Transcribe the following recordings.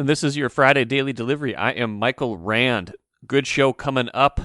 and this is your Friday Daily Delivery. I am Michael Rand. Good show coming up.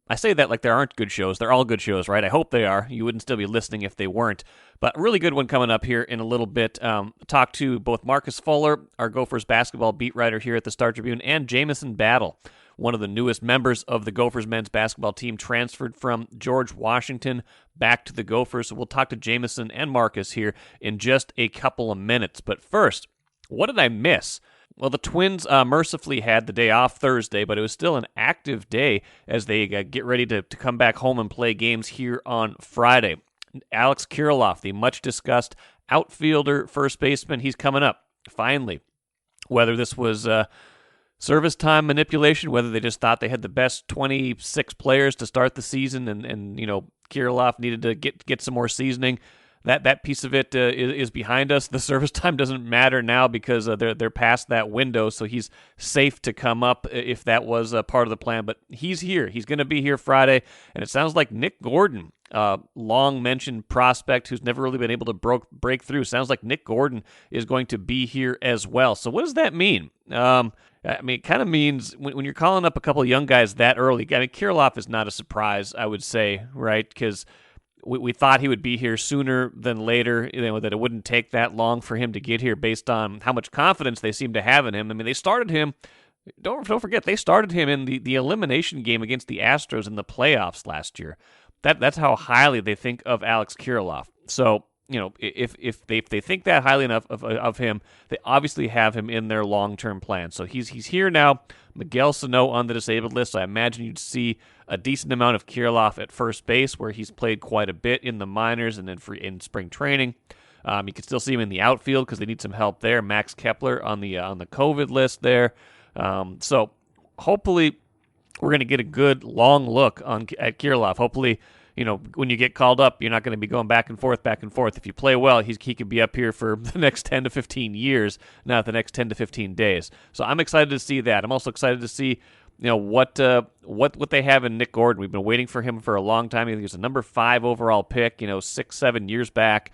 I say that like there aren't good shows. They're all good shows, right? I hope they are. You wouldn't still be listening if they weren't. But a really good one coming up here in a little bit. Talk to both Marcus Fuller, our Gophers basketball beat writer here at the Star Tribune, and Jamison Battle, one of the newest members of the Gophers men's basketball team, transferred from George Washington back to the Gophers. So we'll talk to Jamison and Marcus here in just a couple of minutes. But first, what did I miss? Well, the Twins mercifully had the day off Thursday, but it was still an active day as they get ready to come back home and play games here on Friday. Alex Kirilloff, the much-discussed outfielder, first baseman, he's coming up, finally. Whether this was service time manipulation, whether they just thought they had the best 26 players to start the season and Kirilloff needed to get some more seasoning, that piece of it is behind us. The service time doesn't matter now because they're past that window, so he's safe to come up if that was part of the plan. But he's here. He's going to be here Friday, and it sounds like Nick Gordon, long-mentioned prospect who's never really been able to break through. Sounds like Nick Gordon is going to be here as well. So what does that mean? It kind of means when you're calling up a couple of young guys that early, Kirilloff is not a surprise, I would say, right? Because we thought he would be here sooner than later, that it wouldn't take that long for him to get here based on how much confidence they seem to have in him. I mean, they started him, don't forget, they started him in the elimination game against the Astros in the playoffs last year. That's how highly they think of Alex Kirilloff. So, if they think that highly enough of him, they obviously have him in their long-term plan. So he's here now. Miguel Sano on the disabled list. So I imagine you'd see a decent amount of Kirilloff at first base, where he's played quite a bit in the minors and then in spring training. You can still see him in the outfield because they need some help there. Max Kepler on the COVID list there. So hopefully we're going to get a good long look at Kirilloff. Hopefully, when you get called up, you're not going to be going back and forth. If you play well, he could be up here for the next 10 to 15 years, not the next 10 to 15 days. So I'm excited to see that. I'm also excited to see, what they have in Nick Gordon. We've been waiting for him for a long time. He was a number 5 overall pick, 6-7 years back.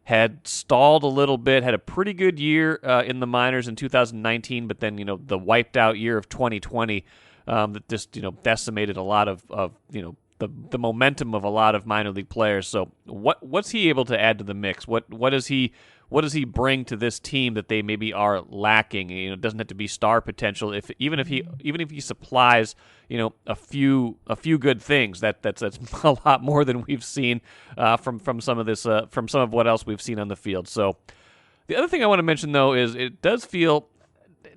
Had stalled a little bit, had a pretty good year in the minors in 2019, but then, the wiped out year of 2020 that just, decimated a lot of the momentum of a lot of minor league players. So what's he able to add to the mix? What does he bring to this team that they maybe are lacking? It doesn't have to be star potential. Even if he supplies, a few good things, that's a lot more than we've seen from some of what else we've seen on the field. So the other thing I want to mention though is it does feel,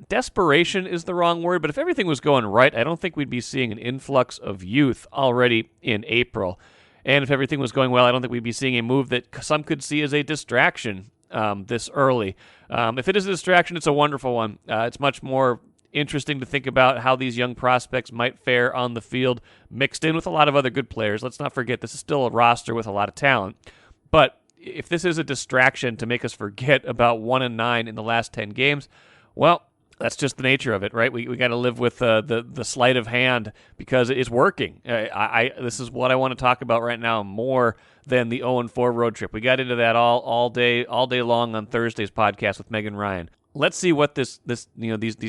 desperation is the wrong word, but if everything was going right, I don't think we'd be seeing an influx of youth already in April. And if everything was going well, I don't think we'd be seeing a move that some could see as a distraction this early. If it is a distraction, it's a wonderful one. It's much more interesting to think about how these young prospects might fare on the field, mixed in with a lot of other good players. Let's not forget, this is still a roster with a lot of talent. But if this is a distraction to make us forget about 1-9 in the last 10 games, well, that's just the nature of it, right? We got to live with the sleight of hand because it's working. This is what I want to talk about right now more than the 0-4 road trip. We got into that all day long on Thursday's podcast with Megan Ryan. Let's see what these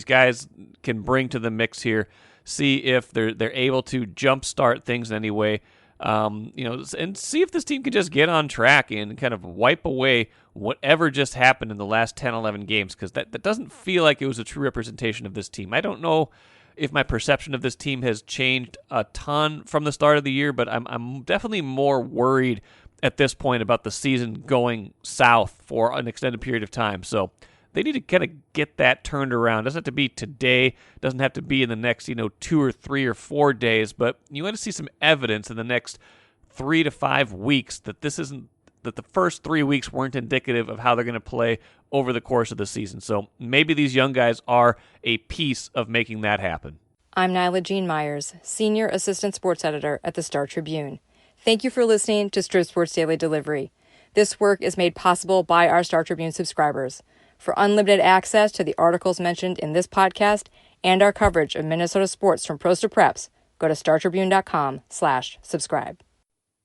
guys can bring to the mix here. See if they're able to jumpstart things in any way. And see if this team can just get on track and kind of wipe away whatever just happened in the last 10, 11 games, because that doesn't feel like it was a true representation of this team. I don't know if my perception of this team has changed a ton from the start of the year, but I'm definitely more worried at this point about the season going south for an extended period of time. So they need to kind of get that turned around. It doesn't have to be today. Doesn't have to be in the next 2 or 3 or 4 days. But you want to see some evidence in the next 3 to 5 weeks that that the first 3 weeks weren't indicative of how they're going to play over the course of the season. So maybe these young guys are a piece of making that happen. I'm Nyla Jean Myers, Senior Assistant Sports Editor at the Star Tribune. Thank you for listening to Strip Sports Daily Delivery. This work is made possible by our Star Tribune subscribers. For unlimited access to the articles mentioned in this podcast and our coverage of Minnesota sports from pros to preps, go to startribune.com/subscribe.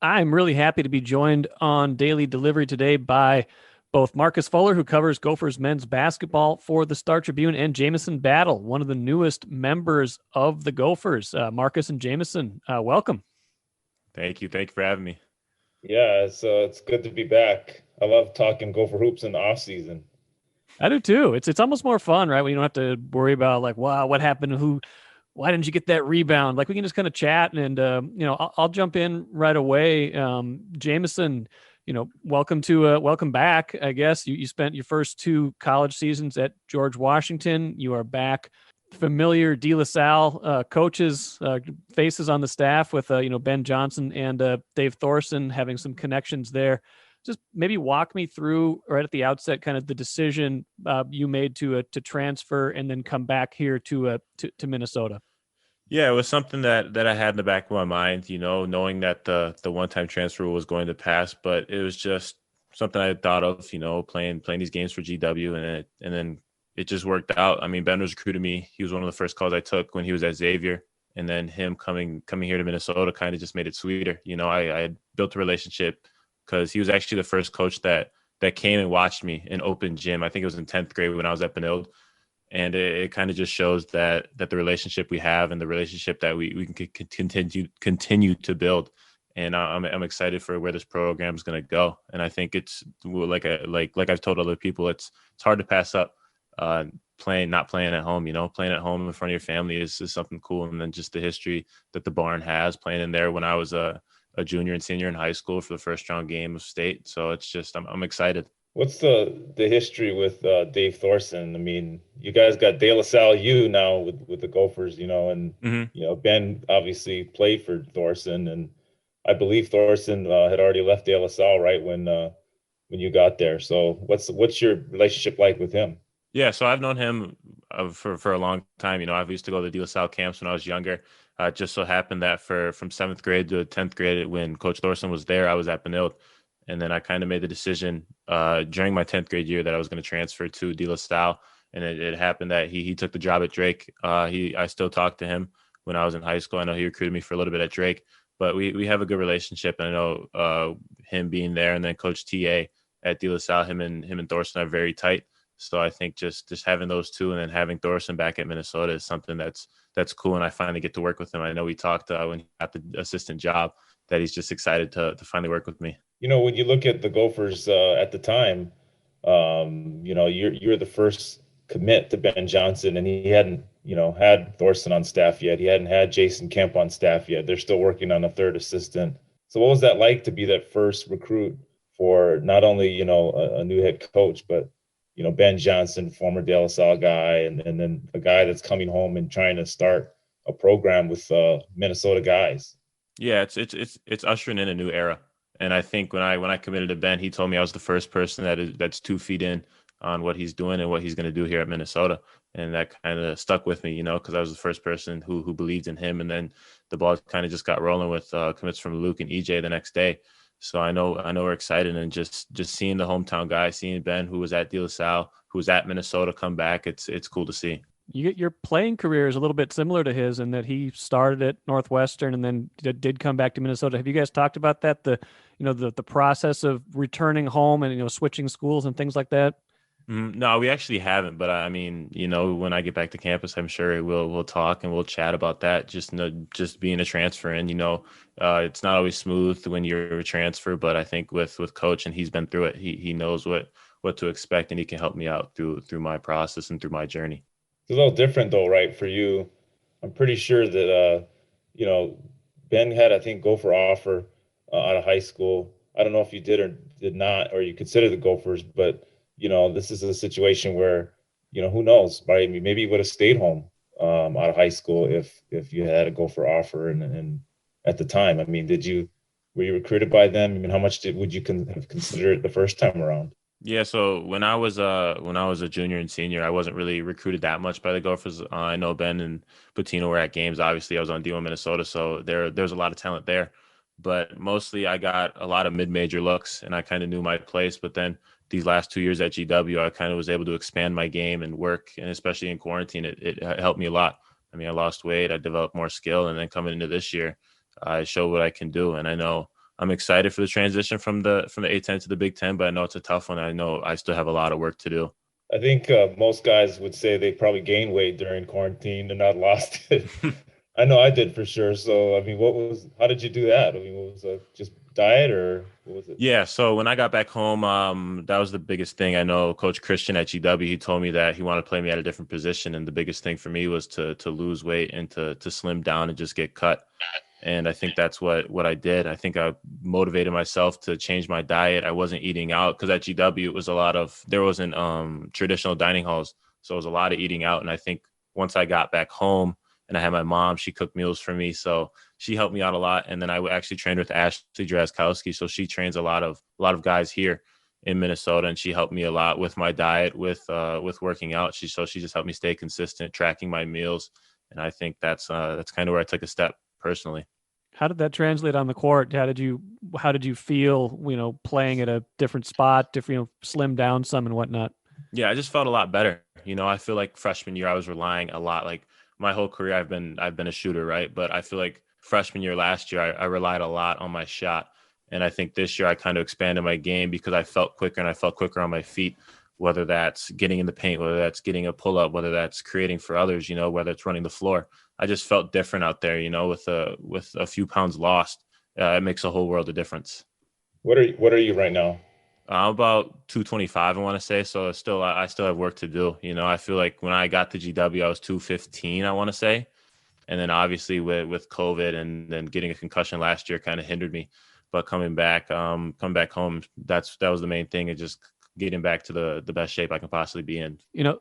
I'm really happy to be joined on Daily Delivery today by both Marcus Fuller, who covers Gophers men's basketball for the Star Tribune, and Jamison Battle, one of the newest members of the Gophers. Marcus and Jamison, welcome. Thank you. Thank you for having me. Yeah, it's good to be back. I love talking Gopher hoops in the off season. I do too. It's almost more fun, right? When you don't have to worry about like, wow, what happened? Why didn't you get that rebound? Like we can just kind of chat and, I'll jump in right away. Jamison, welcome back. I guess you spent your first 2 college seasons at George Washington. You are back. Familiar DeLaSalle coaches, faces on the staff with, Ben Johnson and Dave Thorson, having some connections there. Just maybe walk me through right at the outset, kind of the decision you made to transfer and then come back here to Minnesota. Yeah, it was something that I had in the back of my mind, knowing that the one-time transfer was going to pass, but it was just something I had thought of, playing these games for GW, and then it just worked out. I mean, Ben was recruiting me. He was one of the first calls I took when he was at Xavier, and then him coming here to Minnesota kind of just made it sweeter. I had built a relationship because he was actually the first coach that came and watched me in open gym. I think it was in 10th grade when I was at Benilde. And it kind of just shows that the relationship we have and the relationship that we can continue to build. And I'm excited for where this program is going to go. And I think it's like I've told other people, it's hard to pass up not playing at home. Playing at home in front of your family is something cool. And then just the history that the barn has, playing in there when I was a junior and senior in high school for the first round game of state. So it's just I'm excited. What's the history with Dave Thorson? I mean, you guys got DeLaSalle U now with the Gophers, and Ben obviously played for Thorson, and I believe Thorson had already left DeLaSalle right when you got there. So what's your relationship like with him? Yeah, so I've known him for a long time. I used to go to DeLaSalle camps when I was younger. It just so happened that from 7th grade to 10th grade, when Coach Thorson was there, I was at Benilde. And then I kind of made the decision during my 10th grade year that I was going to transfer to DeLaSalle. And it happened that he took the job at Drake. I still talk to him when I was in high school. I know he recruited me for a little bit at Drake, but we have a good relationship. And I know him being there, and then Coach TA at DeLaSalle, him and Thorson are very tight. So I think just having those two and then having Thorson back at Minnesota is something that's cool. And I finally get to work with him. I know we talked when he got the assistant job that he's just excited to finally work with me. When you look at the Gophers at the time, you're the first commit to Ben Johnson, and he hadn't, had Thorson on staff yet. He hadn't had Jason Kemp on staff yet. They're still working on a third assistant. So what was that like to be that first recruit for not only, a new head coach, but, Ben Johnson, former DeLaSalle guy, and then a guy that's coming home and trying to start a program with Minnesota guys? Yeah, it's ushering in a new era. And I think when I committed to Ben, he told me I was the first person that's 2 feet in on what he's doing and what he's going to do here at Minnesota. And that kind of stuck with me, because I was the first person who believed in him. And then the ball kind of just got rolling with commits from Luke and EJ the next day. So I know we're excited, and just seeing the hometown guy, seeing Ben, who was at DeLaSalle, who was at Minnesota, come back. It's cool to see. Your playing career is a little bit similar to his in that he started at Northwestern and then did come back to Minnesota. Have you guys talked about that? The process of returning home and, switching schools and things like that? No, we actually haven't. But I mean, when I get back to campus, I'm sure we'll talk and we'll chat about that. Just being a transfer, and it's not always smooth when you're a transfer. But I think with Coach, and he's been through it, he knows what to expect, and he can help me out through my process and through my journey. It's a little different though, right? For you, I'm pretty sure that Ben had, I think, Gopher offer out of high school. I don't know if you did or did not, or you consider the Gophers, but this is a situation where who knows, right? Maybe you would have stayed home out of high school if you had a Gopher offer. And at the time, I mean, were you recruited by them? I mean, how much would you have considered it the first time around? Yeah, so when I was a junior and senior, I wasn't really recruited that much by the Gophers. I know Ben and Patino were at games. Obviously, I was on D1 Minnesota, so there's a lot of talent there. But mostly, I got a lot of mid-major looks, and I kind of knew my place. But then these last 2 years at GW, I kind of was able to expand my game and work, and especially in quarantine, it helped me a lot. I mean, I lost weight, I developed more skill, and then coming into this year, I showed what I can do. And I know I'm excited for the transition from the A-10 to the Big Ten, but I know it's a tough one. I know I still have a lot of work to do. I think most guys would say they probably gained weight during quarantine and not lost it. I know I did for sure. So, I mean, how did you do that? I mean, what was it? Just diet or what was it? Yeah, so when I got back home, that was the biggest thing. I know Coach Christian at GW, he told me that he wanted to play me at a different position, and the biggest thing for me was to lose weight and to slim down and just get cut. And I think that's what I did. I think I motivated myself to change my diet. I wasn't eating out because at GW it was there wasn't traditional dining halls, so it was a lot of eating out. And I think once I got back home and I had my mom, she cooked meals for me, so she helped me out a lot. And then I actually trained with Ashley Drazkowski, so she trains a lot of guys here in Minnesota, and she helped me a lot with my diet, with working out. She just helped me stay consistent, tracking my meals, and I think that's kind of where I took a step personally. How did that translate on the court? How did you feel, playing at a different spot, different, slim down some and whatnot? Yeah, I just felt a lot better. I feel like freshman year I was relying a lot. Like my whole career I've been a shooter, right? But I feel like freshman year last year I relied a lot on my shot. And I think this year I kind of expanded my game because I felt quicker and I felt quicker on my feet, whether that's getting in the paint, whether that's getting a pull up, whether that's creating for others, whether it's running the floor. I just felt different out there, with a few pounds lost. It makes a whole world of difference. What are you right now? I'm about 225, I want to say. So I still have work to do. I feel like when I got to GW, I was 215, I want to say. And then obviously with COVID and then getting a concussion last year kind of hindered me. But coming back home, that was the main thing. It's just getting back to the best shape I can possibly be in.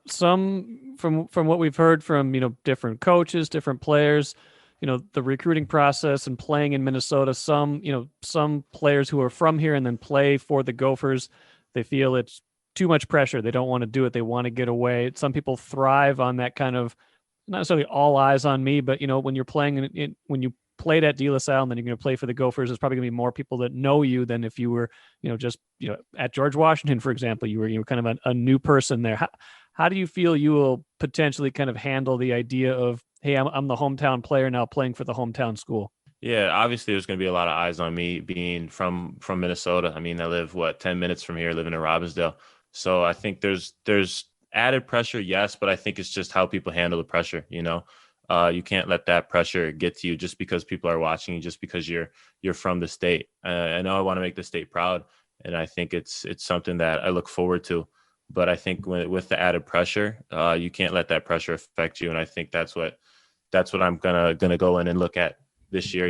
Some from what we've heard from, different coaches, different players, the recruiting process and playing in Minnesota, some players who are from here and then play for the Gophers, they feel it's too much pressure. They don't want to do it. They want to get away. Some people thrive on that kind of, not necessarily all eyes on me, but, when you're playing when you played at DeLaSalle and then you're going to play for the Gophers, there's probably going to be more people that know you than if you were, just, at George Washington, for example, you were kind of a new person there. How do you feel you will potentially kind of handle the idea of, hey, I'm the hometown player now playing for the hometown school? Yeah, obviously there's going to be a lot of eyes on me being from Minnesota. I mean, I live 10 minutes from here, living in Robbinsdale. So I think there's added pressure, yes, but I think it's just how people handle the pressure. You can't let that pressure get to you just because people are watching you, just because you're from the state. I know I want to make the state proud, and I think it's something that I look forward to. But I think with the added pressure, you can't let that pressure affect you, and I think that's what I'm gonna go in and look at this year.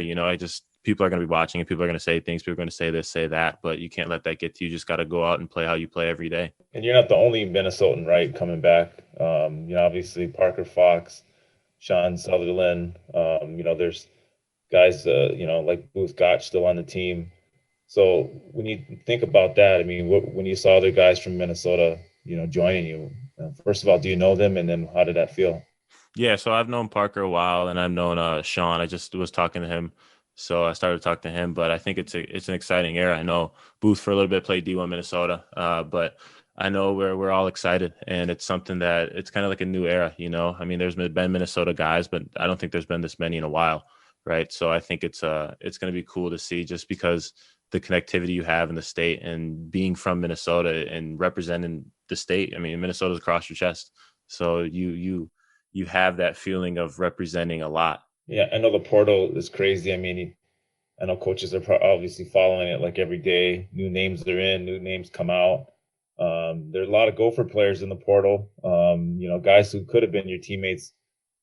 People are gonna be watching, and people are gonna say things. People are gonna say this, say that, but you can't let that get to you. You just got to go out and play how you play every day. And you're not the only Minnesotan, right, coming back. Obviously Parker Fox, Sean Sutherland, there's guys, like Booth Gotch still on the team. So when you think about that, I mean, when you saw other guys from Minnesota, joining you, first of all, do you know them? And then how did that feel? Yeah, so I've known Parker a while, and I've known Sean. I just was talking to him, so I started talking to him. But I think it's an exciting era. I know Booth for a little bit played D1 Minnesota, but I know we're all excited, and it's something that it's kind of like a new era. I mean, there's been Minnesota guys, but I don't think there's been this many in a while, right? So I think it's going to be cool to see, just because the connectivity you have in the state and being from Minnesota and representing the state. I mean, Minnesota's across your chest, so you have that feeling of representing a lot. Yeah, I know the portal is crazy. I mean, I know coaches are obviously following it like every day. New names are in, new names come out. There's a lot of Gopher players in the portal. Guys who could have been your teammates.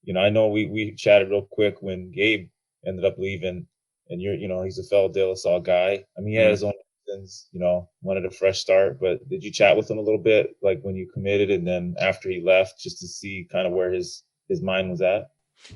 I know we chatted real quick when Gabe ended up leaving, and he's a fellow DeLaSalle guy. I mean, he had his own reasons, wanted a fresh start. But did you chat with him a little bit, like when you committed and then after he left, just to see kind of where his mind was at?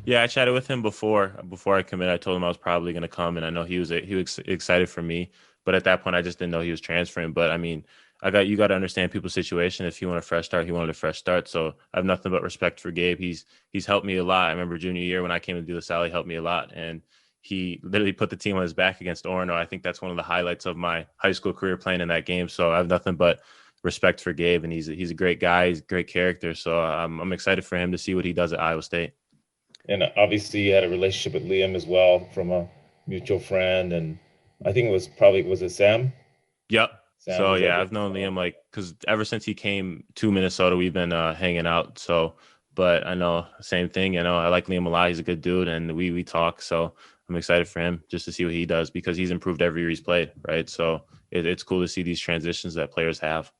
Yeah, I chatted with him before I committed. I told him I was probably going to come, and I know he was excited for me. But at that point, I just didn't know he was transferring. But I mean, you got to understand people's situation. If he wanted a fresh start, he wanted a fresh start. So I have nothing but respect for Gabe. He's helped me a lot. I remember junior year when I came to DeLaSalle, he helped me a lot, and he literally put the team on his back against Orono. I think that's one of the highlights of my high school career, playing in that game. So I have nothing but respect for Gabe, and he's a great guy. He's a great character. So I'm excited for him to see what he does at Iowa State. And obviously you had a relationship with Liam as well, from a mutual friend. And I think was it Sam? Yep. Sam So was like, yeah, I've known Liam because ever since he came to Minnesota, we've been hanging out. So, but I know same thing. I like Liam a lot. He's a good dude, and we talk. So I'm excited for him just to see what he does because he's improved every year he's played. Right. So it's cool to see these transitions that players have.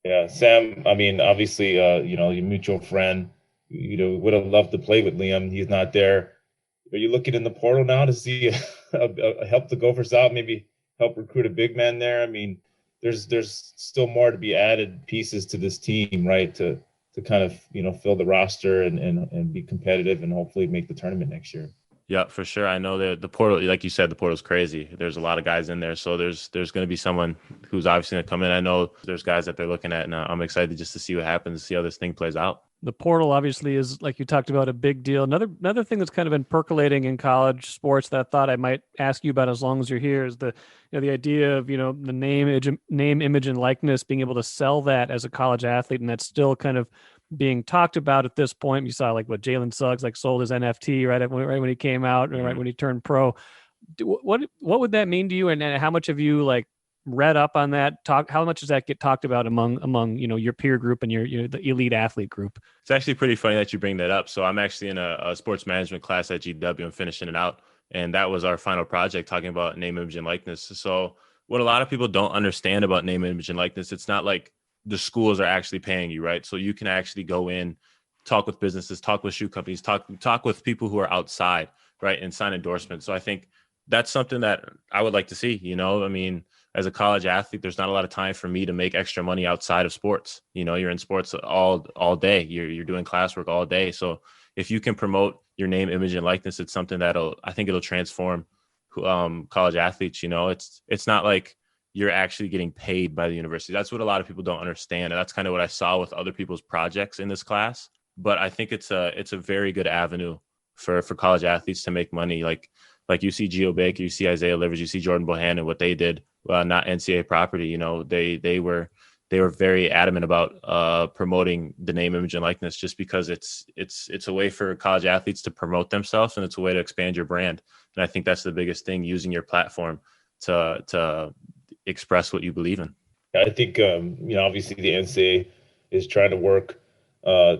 yeah, Sam. I mean, obviously, your mutual friend. Would have loved to play with Liam. He's not there. Are you looking in the portal now to see help the Gophers out? Maybe help recruit a big man there. I mean, there's still more to be added pieces to this team, right? To kind of fill the roster and be competitive and hopefully make the tournament next year. Yeah, for sure. I know that the portal, like you said, the portal's crazy. There's a lot of guys in there, so there's going to be someone who's obviously going to come in. I know there's guys that they're looking at, and I'm excited just to see what happens, see how this thing plays out. The portal obviously is, like you talked about, a big deal. Another thing that's kind of been percolating in college sports that I thought I might ask you about as long as you're here is the idea of the name, image, and likeness, being able to sell that as a college athlete, and that's still kind of being talked about at this point. You saw like what Jalen Suggs sold his NFT right when he came out, mm-hmm. right when he turned pro. What would that mean to you, and how much have you read up on that? How much does that get talked about among your peer group and the elite athlete group? It's actually pretty funny that you bring that up. So I'm actually in a sports management class at GW and finishing it out, and that was our final project talking about name, image, and likeness. So what a lot of people don't understand about name, image, and likeness, it's not like the schools are actually paying you, right? So you can actually go in, talk with businesses, talk with shoe companies, talk with people who are outside, right, and sign endorsements. So I think that's something that I would like to see. I mean, as a college athlete, there's not a lot of time for me to make extra money outside of sports. You're in sports all day. You're doing classwork all day. So if you can promote your name, image, and likeness, it's something I think it'll transform college athletes. It's not like you're actually getting paid by the university. That's what a lot of people don't understand. And that's kind of what I saw with other people's projects in this class. But I think it's a very good avenue for college athletes to make money. Like you see Geo Baker, you see Isaiah Livers, you see Jordan Bohannon, what they did, not NCAA property. They were very adamant about promoting the name, image, and likeness, just because it's a way for college athletes to promote themselves, and it's a way to expand your brand. And I think that's the biggest thing, using your platform to express what you believe in. I think obviously the NCAA is trying to work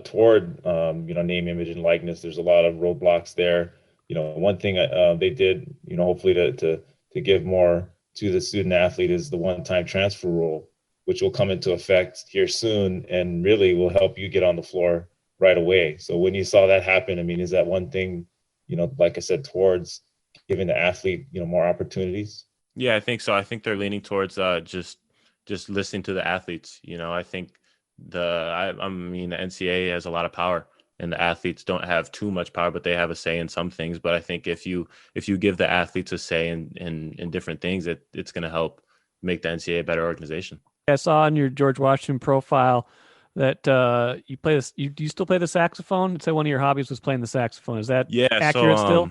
toward name, image, and likeness. There's a lot of roadblocks there. One thing they did, hopefully to give more to the student athlete, is the one-time transfer rule, which will come into effect here soon and really will help you get on the floor right away. So when you saw that happen, I mean, is that one thing, like I said, towards giving the athlete, more opportunities? Yeah, I think so. I think they're leaning towards just listening to the athletes. I think the NCAA has a lot of power, and the athletes don't have too much power, but they have a say in some things. But I think if you give the athletes a say in different things, it's going to help make the NCAA a better organization. I saw on your George Washington profile that you play this. Do you still play the saxophone? It said one of your hobbies was playing the saxophone. Is that accurate still?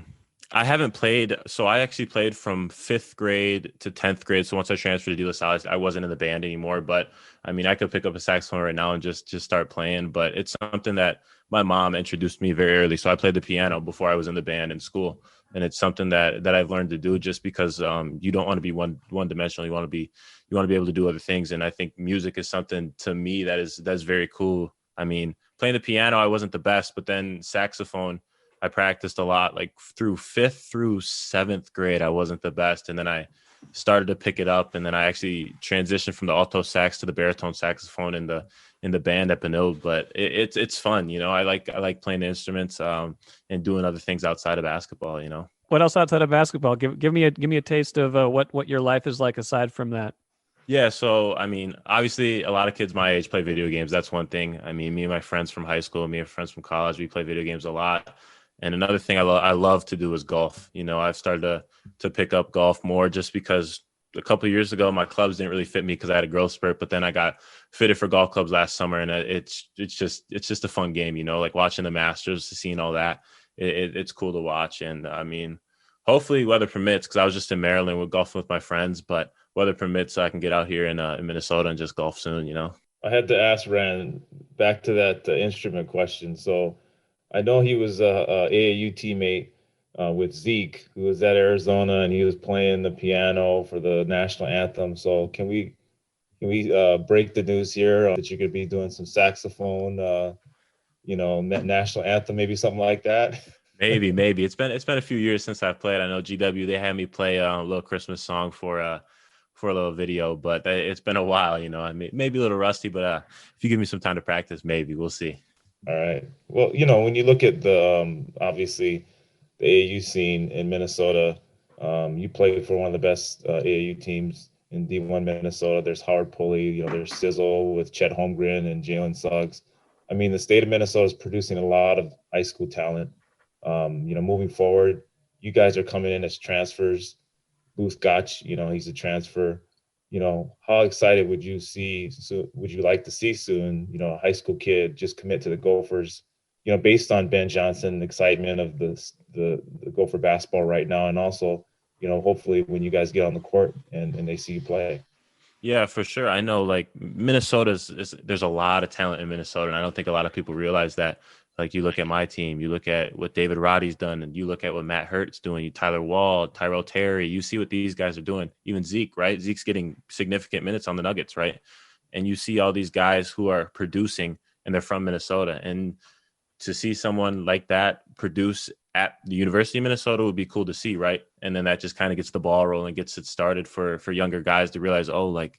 I haven't played. So I actually played from 5th grade to 10th grade. So once I transferred to DeLaSalle, I wasn't in the band anymore. But I mean, I could pick up a saxophone right now and just start playing. But it's something that my mom introduced me very early. So I played the piano before I was in the band in school. And it's something that I've learned to do, just because you don't want to be one dimensional. You want to be able to do other things. And I think music is something, to me, that's very cool. I mean, playing the piano, I wasn't the best, but then saxophone, I practiced a lot. Like through 5th through 7th grade, I wasn't the best. And then I started to pick it up. And then I actually transitioned from the alto sax to the baritone saxophone in the band at Benilde. But it's fun. I like playing the instruments and doing other things outside of basketball. What else outside of basketball? Give me a taste of what your life is like aside from that. Yeah, so I mean, obviously, a lot of kids my age play video games. That's one thing. I mean, me and my friends from high school, me and friends from college, we play video games a lot. And another thing I love to do is golf. I've started to pick up golf more, just because a couple of years ago my clubs didn't really fit me because I had a growth spurt. But then I got fitted for golf clubs last summer, and it's just a fun game. Like watching the Masters, seeing all that. It's cool to watch. And I mean, hopefully weather permits, because I was just in Maryland with golfing with my friends, but weather permits, so I can get out here in Minnesota and just golf soon. I had to ask Rand, back to that instrument question. So I know he was a AAU teammate with Zeke, who was at Arizona, and he was playing the piano for the national anthem. So can we break the news here that you're going to be doing some saxophone, national anthem, maybe something like that? Maybe it's been a few years since I've played. I know GW, they had me play a little Christmas song for a little video, but it's been a while. I mean, maybe a little rusty, but if you give me some time to practice, maybe we'll see. All right. Well, when you look at the obviously the AAU scene in Minnesota, you played for one of the best AAU teams in D1 Minnesota. There's Howard Pulley, there's Sizzle with Chet Holmgren and Jalen Suggs. I mean, the state of Minnesota is producing a lot of high school talent. Moving forward, you guys are coming in as transfers. Booth Gotch, he's a transfer. How excited would you like to see soon, a high school kid just commit to the Gophers, based on Ben Johnson, excitement of the Gopher basketball right now, and also, hopefully when you guys get on the court and they see you play. Yeah, for sure. I know, like, there's a lot of talent in Minnesota, and I don't think a lot of people realize that. Like, you look at my team, you look at what David Roddy's done, and you look at what Matt Hurt's doing, you Tyler Wall, Tyrell Terry, you see what these guys are doing. Even Zeke, right? Zeke's getting significant minutes on the Nuggets, right? And you see all these guys who are producing, and they're from Minnesota. And to see someone like that produce at the University of Minnesota would be cool to see, right? And then that just kind of gets the ball rolling, gets it started for younger guys to realize, oh, like,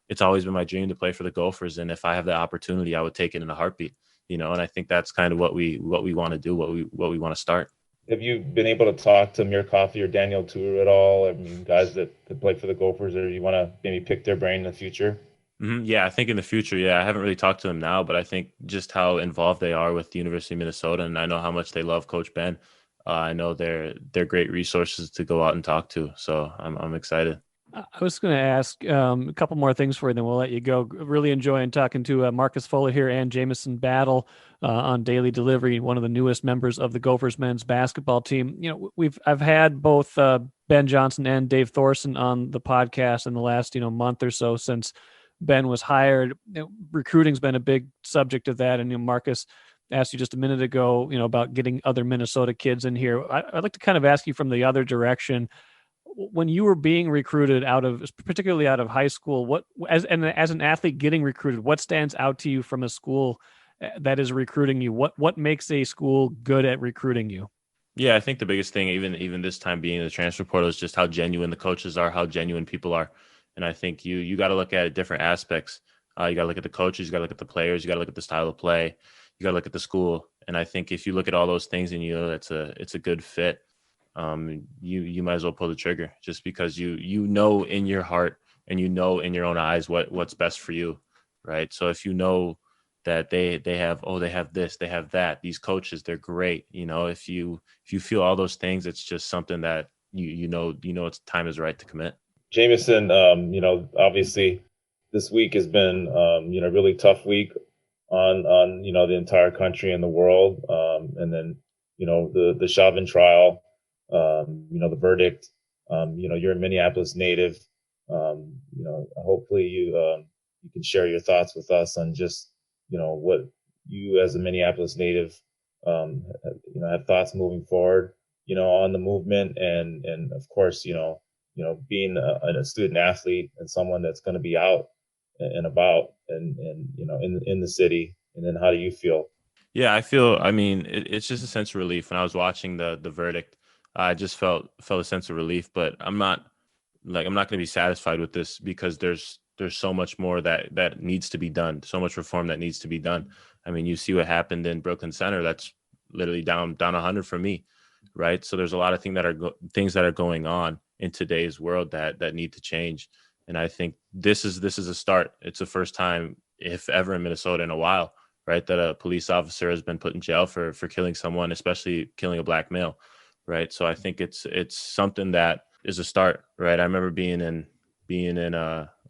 it's always been my dream to play for the Gophers, and if I have the opportunity, I would take it in a heartbeat. And I think that's kind of what we want to do, what we want to start. Have you been able to talk to Amir Coffey or Daniel Tour at all? I mean, guys that play for the Gophers, or you want to maybe pick their brain in the future? Yeah, I think in the future, yeah, I haven't really talked to them now, but I think just how involved they are with the University of Minnesota, and I know how much they love Coach Ben. I know they're great resources to go out and talk to, so I'm excited. I was going to ask a couple more things for you, then we'll let you go. Really enjoying talking to Marcus Fuller here and Jamison Battle on Daily Delivery, one of the newest members of the Gophers men's basketball team. I've had both Ben Johnson and Dave Thorson on the podcast in the last month or so since Ben was hired. Recruiting's been a big subject of that, and Marcus asked you just a minute ago, about getting other Minnesota kids in here. I'd like to kind of ask you from the other direction. When you were being recruited particularly out of high school, as an athlete getting recruited, what stands out to you from a school that is recruiting you? What makes a school good at recruiting you? Yeah, I think the biggest thing, even this time being in the transfer portal, is just how genuine the coaches are, how genuine people are. And I think you got to look at different aspects. You got to look at the coaches, you got to look at the players, you got to look at the style of play, you got to look at the school. And I think if you look at all those things and it's a good fit, you might as well pull the trigger, just because you know in your heart and in your own eyes what's best for you, right? So if you know that they have this, they have that, these coaches, they're great, if you feel all those things, it's just something that it's time is right to commit. Jamison, obviously this week has been a really tough week on the entire country and the world, and then the Chauvin trial, the verdict. You're a Minneapolis native. Hopefully you can share your thoughts with us on just what you as a Minneapolis native have thoughts moving forward on the movement, and of course being a student athlete and someone that's going to be out and about and in the city. And then how do you feel? Yeah, I mean, it's just a sense of relief. When I was watching the verdict, I just felt a sense of relief, but I'm not going to be satisfied with this, because there's so much more that needs to be done, so much reform that needs to be done. I mean, you see what happened in Brooklyn Center. That's literally down 100 for me, right? So there's a lot of things that are going on in today's world that need to change. And I think this is a start. It's the first time, if ever, in Minnesota in a while, right, that a police officer has been put in jail for killing someone, especially killing a black male, right? So I think it's something that is a start, right? I remember being in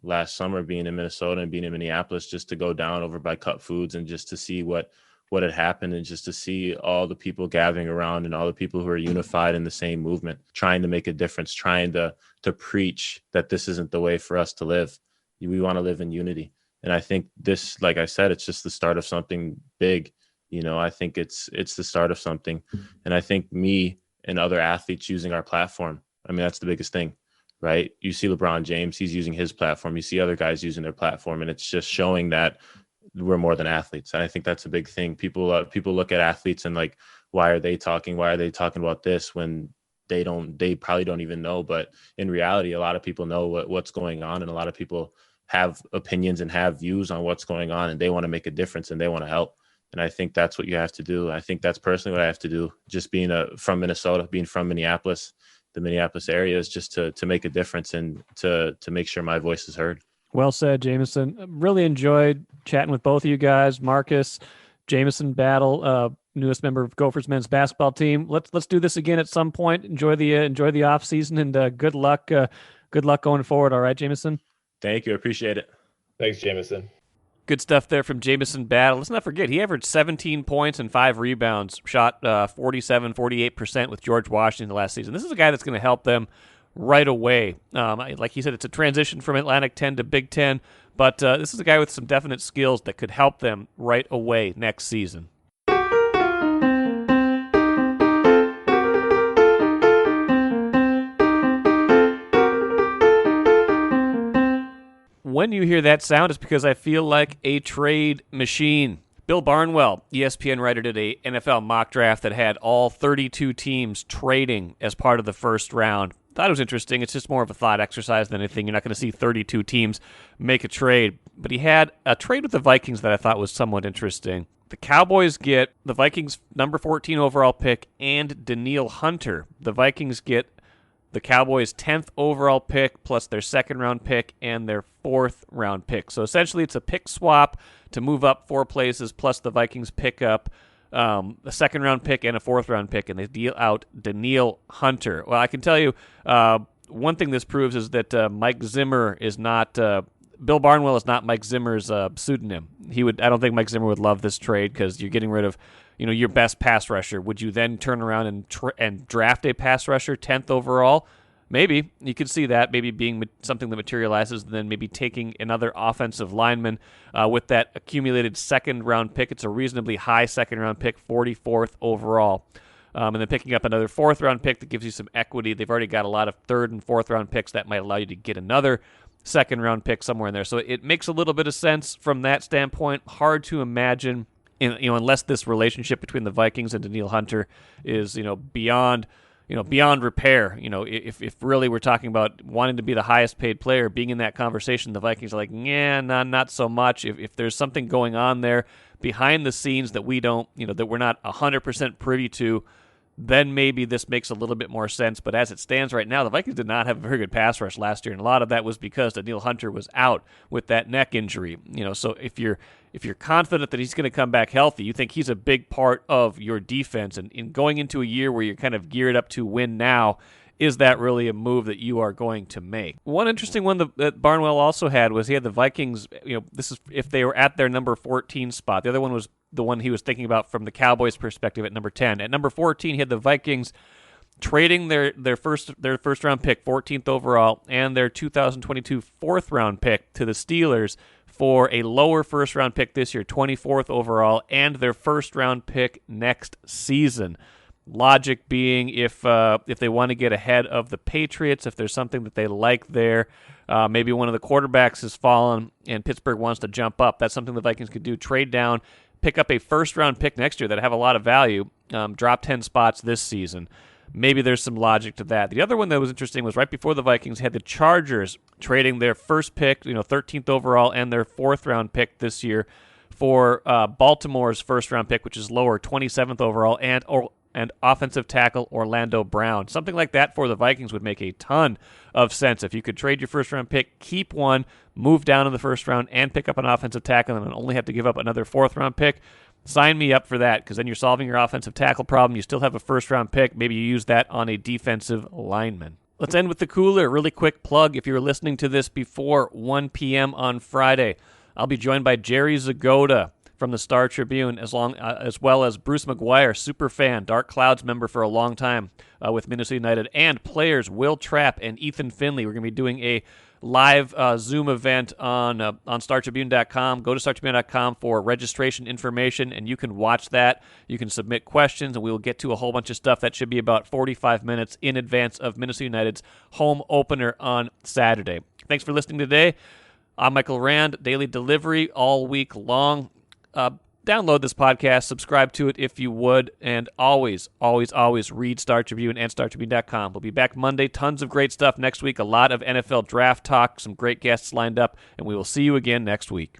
last summer, being in Minnesota and being in Minneapolis, just to go down over by Cut Foods and just to see what had happened, and just to see all the people gathering around and all the people who are unified in the same movement, trying to make a difference, trying to preach that this isn't the way for us to live. We want to live in unity. And I think this, like I said, it's just the start of something big. I think it's the start of something. And I think me and other athletes using our platform. I mean, that's the biggest thing, right? You see LeBron James, he's using his platform. You see other guys using their platform, and it's just showing that we're more than athletes. And I think that's a big thing. People look at athletes and like, why are they talking about this when they probably don't even know. But in reality, a lot of people know what's going on, and a lot of people have opinions and have views on what's going on, and they want to make a difference and they want to help. And I think that's what you have to do. I think that's personally what I have to do. Just being from Minnesota, being from Minneapolis, the Minneapolis area, is just to make a difference and to make sure my voice is heard. Well said, Jamison. Really enjoyed chatting with both of you guys. Marcus, Jamison Battle, newest member of Gophers men's basketball team. Let's do this again at some point. Enjoy the off season, and good luck. Good luck going forward. All right, Jamison. Thank you. I appreciate it. Thanks, Jamison. Good stuff there from Jamison Battle. Let's not forget, he averaged 17 points and 5 rebounds, shot 48% with George Washington last season. This is a guy that's going to help them right away. Like he said, it's a transition from Atlantic 10 to Big 10, but this is a guy with some definite skills that could help them right away next season. When you hear that sound, it's because I feel like a trade machine. Bill Barnwell, ESPN writer, did a NFL mock draft that had all 32 teams trading as part of the first round. Thought it was interesting. It's just more of a thought exercise than anything. You're not going to see 32 teams make a trade. But he had a trade with the Vikings that I thought was somewhat interesting. The Cowboys get the Vikings' number 14 overall pick and Danielle Hunter. The Vikings get the Cowboys' 10th overall pick plus their second-round pick and their fourth-round pick. So essentially it's a pick swap to move up 4 places, plus the Vikings pick up a second-round pick and a fourth-round pick, and they deal out Danielle Hunter. Well, I can tell you one thing this proves is that Mike Zimmer is not Bill Barnwell is not Mike Zimmer's pseudonym. I don't think Mike Zimmer would love this trade because you're getting rid of your best pass rusher. Would you then turn around and draft a pass rusher 10th overall? Maybe. You could see that maybe being something that materializes, and then maybe taking another offensive lineman with that accumulated second-round pick. It's a reasonably high second-round pick, 44th overall. And then picking up another fourth-round pick that gives you some equity. They've already got a lot of third- and fourth-round picks that might allow you to get another second-round pick somewhere in there. So it makes a little bit of sense from that standpoint. Hard to imagine, unless this relationship between the Vikings and Danielle Hunter is, beyond repair. If really we're talking about wanting to be the highest paid player, being in that conversation, the Vikings are like, not so much. If there's something going on there behind the scenes that we don't, that we're not 100% privy to, then maybe this makes a little bit more sense. But as it stands right now, the Vikings did not have a very good pass rush last year, and a lot of that was because Danielle Hunter was out with that neck injury. So if you're confident that he's going to come back healthy, you think he's a big part of your defense. And in going into a year where you're kind of geared up to win now, is that really a move that you are going to make? One interesting one that Barnwell also had was he had the Vikings, this is if they were at their number 14 spot. The other one was the one he was thinking about from the Cowboys' perspective at number 10. At number 14, he had the Vikings trading their first round pick, 14th overall, and their 2022 fourth round pick to the Steelers for a lower first round pick this year, 24th overall, and their first round pick next season. Logic being if they want to get ahead of the Patriots, if there's something that they like there, maybe one of the quarterbacks has fallen and Pittsburgh wants to jump up. That's something the Vikings could do. Trade down, pick up a first-round pick next year that have a lot of value, drop 10 spots this season. Maybe there's some logic to that. The other one that was interesting was right before the Vikings had the Chargers trading their first pick, 13th overall, and their fourth-round pick this year for Baltimore's first-round pick, which is lower, 27th overall, and offensive tackle Orlando Brown. Something like that for the Vikings would make a ton of sense. If you could trade your first-round pick, keep one, move down in the first round, and pick up an offensive tackle and only have to give up another fourth-round pick, sign me up for that, because then you're solving your offensive tackle problem. You still have a first-round pick. Maybe you use that on a defensive lineman. Let's end with the cooler. Really quick plug. If you're listening to this before 1 p.m. on Friday, I'll be joined by Jerry Zgoda from the Star Tribune, as well as Bruce McGuire, super fan, Dark Clouds member for a long time with Minnesota United, and players Will Trapp and Ethan Finley. We're going to be doing a live Zoom event on StarTribune.com. Go to StarTribune.com for registration information, and you can watch that. You can submit questions, and we will get to a whole bunch of stuff. That should be about 45 minutes in advance of Minnesota United's home opener on Saturday. Thanks for listening today. I'm Michael Rand, daily delivery all week long. Download this podcast, subscribe to it if you would, and always, always, always read Star Tribune and StarTribune.com. We'll be back Monday. Tons of great stuff next week. A lot of NFL draft talk, some great guests lined up, and we will see you again next week.